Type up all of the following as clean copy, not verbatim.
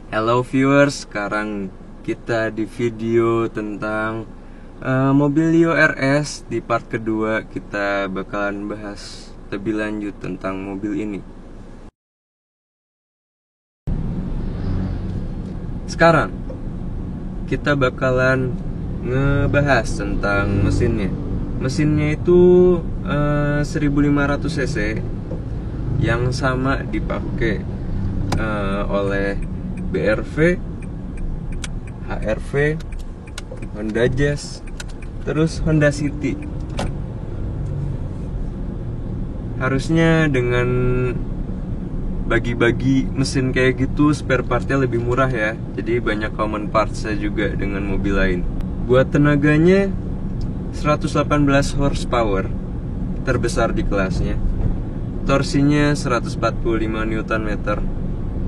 Hello viewers, sekarang kita di video tentang Mobilio RS. Di part kedua kita bakalan bahas lebih lanjut tentang mobil ini. Sekarang kita bakalan ngebahas tentang mesinnya. Mesinnya itu 1500 cc yang sama dipakai oleh BRV, HRV, Honda Jazz, terus Honda City. Harusnya dengan bagi-bagi mesin kayak gitu spare partnya lebih murah ya. Jadi banyak common partsnya juga dengan mobil lain. Buat tenaganya 118 horsepower, terbesar di kelasnya. Torsinya 145 Nm.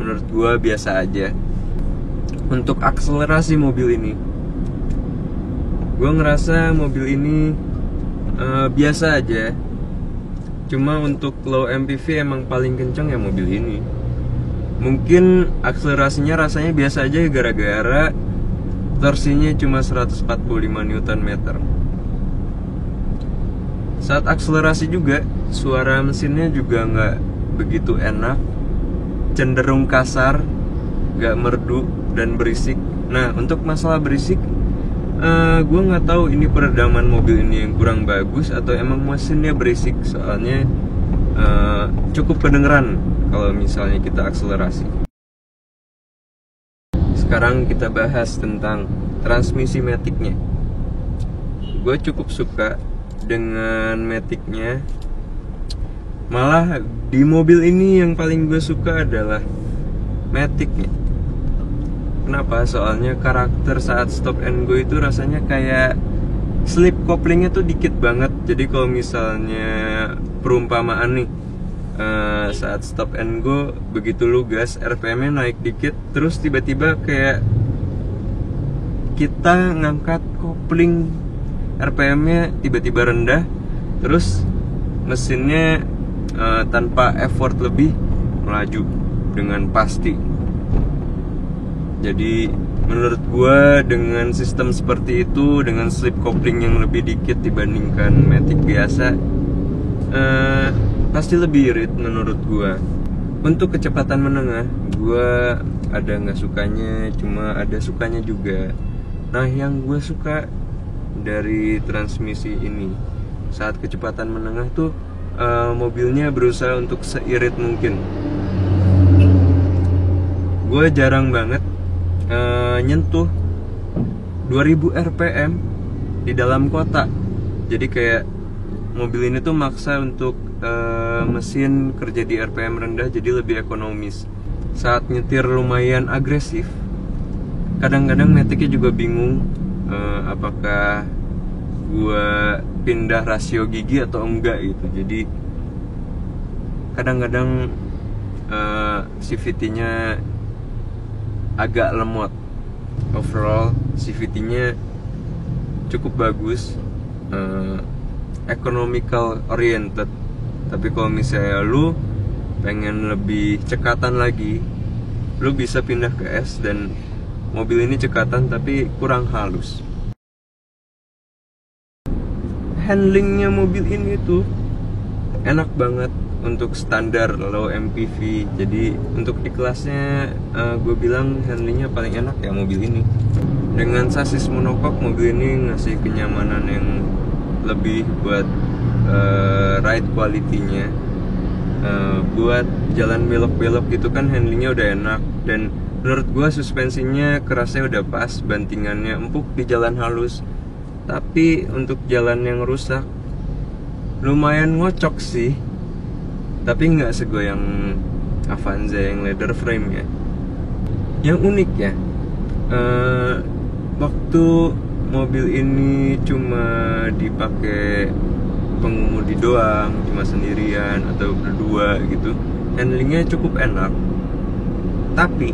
Menurut gua biasa aja. Untuk akselerasi mobil ini, gua ngerasa mobil ini biasa aja. Cuma untuk low MPV emang paling kenceng ya mobil ini. Mungkin akselerasinya rasanya biasa aja gara-gara torsinya cuma 145 Nm. Saat akselerasi juga, suara mesinnya juga nggak begitu enak, cenderung kasar, gak merdu dan berisik. Nah, untuk masalah berisik, gue nggak tahu ini peredaman mobil ini yang kurang bagus atau emang mesinnya berisik. Soalnya cukup kedengeran kalau misalnya kita akselerasi. Sekarang kita bahas tentang transmisi maticnya. Gue cukup suka dengan maticnya. Malah di mobil ini yang paling gue suka adalah maticnya. Kenapa? Soalnya karakter saat stop and go itu rasanya kayak slip couplingnya tuh dikit banget. Jadi kalau misalnya perumpamaan nih, saat stop and go begitu lu gas, RPM-nya naik dikit, terus tiba-tiba kayak kita ngangkat kopling, RPM-nya tiba-tiba rendah, terus mesinnya tanpa effort lebih melaju dengan pasti. Jadi menurut gua dengan sistem seperti itu, dengan slip coupling yang lebih dikit dibandingkan matic biasa, pasti lebih irit menurut gua. Untuk kecepatan menengah, gua ada nggak sukanya, cuma ada sukanya juga. Nah, yang gua suka dari transmisi ini, saat kecepatan menengah tuh mobilnya berusaha untuk seirit mungkin. Gue jarang banget nyentuh 2000 rpm di dalam kota. Jadi kayak mobil ini tuh maksa untuk mesin kerja di RPM rendah, jadi lebih ekonomis. Saat nyetir lumayan agresif, kadang-kadang maticnya juga bingung apakah gua pindah rasio gigi atau enggak gitu. Jadi kadang-kadang CVT-nya agak lemot. Overall CVT-nya cukup bagus, economical oriented. Tapi kalau misalnya lu pengen lebih cekatan lagi, lu bisa pindah ke S, dan mobil ini cekatan tapi kurang halus. Handlingnya mobil ini tuh enak banget untuk standar low MPV. Jadi untuk di kelasnya gue bilang handlingnya paling enak ya mobil ini. Dengan sasis monokok, mobil ini ngasih kenyamanan yang lebih buat ride quality-nya. Buat jalan belok-belok gitu kan handlingnya udah enak, dan menurut gue suspensinya kerasnya udah pas, bantingannya empuk di jalan halus. Tapi untuk jalan yang rusak lumayan ngocok sih, tapi nggak segoyang Avanza yang leather frame ya. Yang unik ya, waktu mobil ini cuma dipakai pengemudi doang, cuma sendirian atau berdua gitu, handlingnya cukup enak. Tapi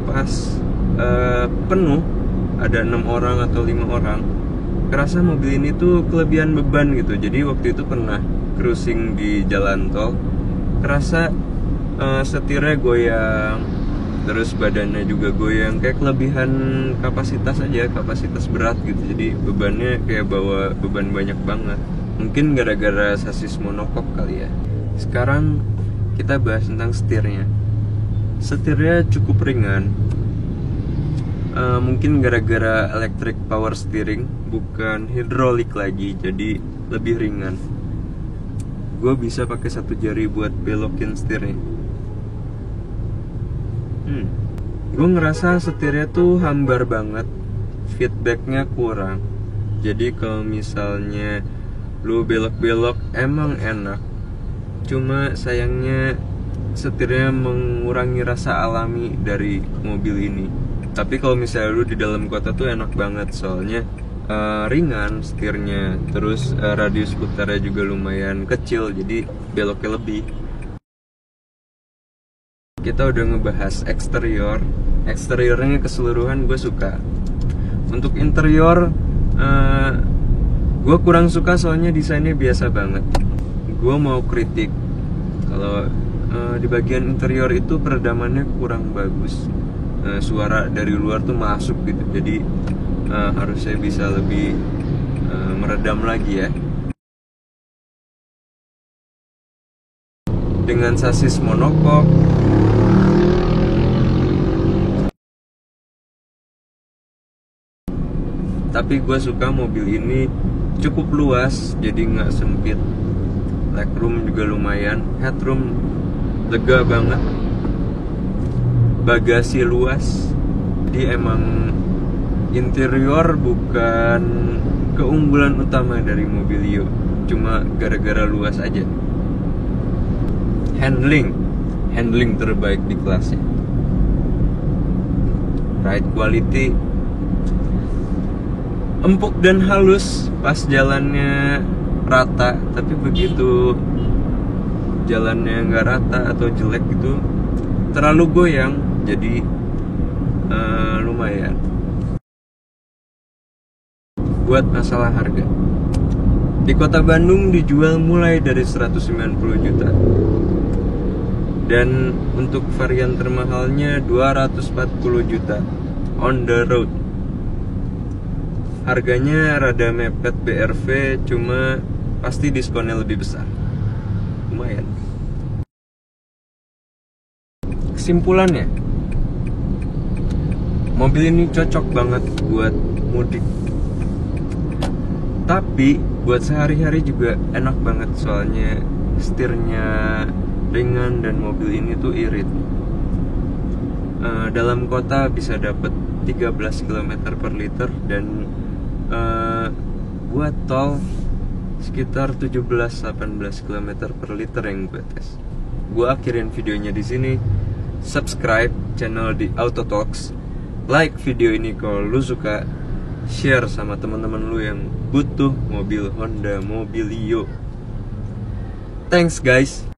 pas penuh, ada 6 orang atau 5 orang, kerasa mobil ini tuh kelebihan beban gitu. Jadi waktu itu pernah cruising di jalan tol, kerasa setirnya goyang, terus badannya juga goyang, kayak kelebihan kapasitas aja, kapasitas berat gitu. Jadi bebannya kayak bawa beban banyak banget. Mungkin gara-gara sasis monokok kali ya. Sekarang kita bahas tentang setirnya. Setirnya cukup ringan. Mungkin gara-gara electric power steering, bukan hidrolik lagi, jadi lebih ringan. Gue bisa pakai satu jari buat belokin setirnya. Gue ngerasa setirnya tuh hambar banget, feedbacknya kurang. Jadi kalau misalnya lu belok-belok emang enak, cuma sayangnya setirnya mengurangi rasa alami dari mobil ini. Tapi kalau misalnya lu di dalam kota tuh enak banget, soalnya ringan setirnya, terus radius putarnya juga lumayan kecil, jadi beloknya lebih. Kita udah ngebahas eksterior. Eksteriornya keseluruhan gue suka. Untuk interior gue kurang suka, soalnya desainnya biasa banget. Gue mau kritik kalau di bagian interior itu peredamannya kurang bagus. Suara dari luar tuh masuk gitu, jadi harusnya bisa lebih meredam lagi ya. Dengan sasis monokok, tapi gue suka mobil ini cukup luas, jadi nggak sempit. Legroom juga lumayan, headroom lega banget, bagasi luas. Jadi emang interior bukan keunggulan utama dari Mobilio, cuma gara-gara luas aja. Handling terbaik di kelasnya. Ride quality empuk dan halus pas jalannya rata, tapi begitu jalannya nggak rata atau jelek gitu terlalu goyang, jadi lumayan. Buat masalah harga, di kota Bandung dijual mulai dari 190 juta, dan untuk varian termahalnya 240 juta on the road. Harganya rada mepet BRV, cuma pasti diskonnya lebih besar. Lumayan. Kesimpulannya, mobil ini cocok banget buat mudik. Tapi buat sehari-hari juga enak banget, soalnya setirnya ringan dan mobil ini tuh irit. Dalam kota bisa dapat 13 km per liter, dan buat tol sekitar 17-18 km per liter yang gue tes. Gue akhirin videonya di sini. Subscribe channel di Auto Talks, like video ini kalau lu suka, share sama teman-teman lu yang butuh mobil Honda Mobilio. Thanks guys.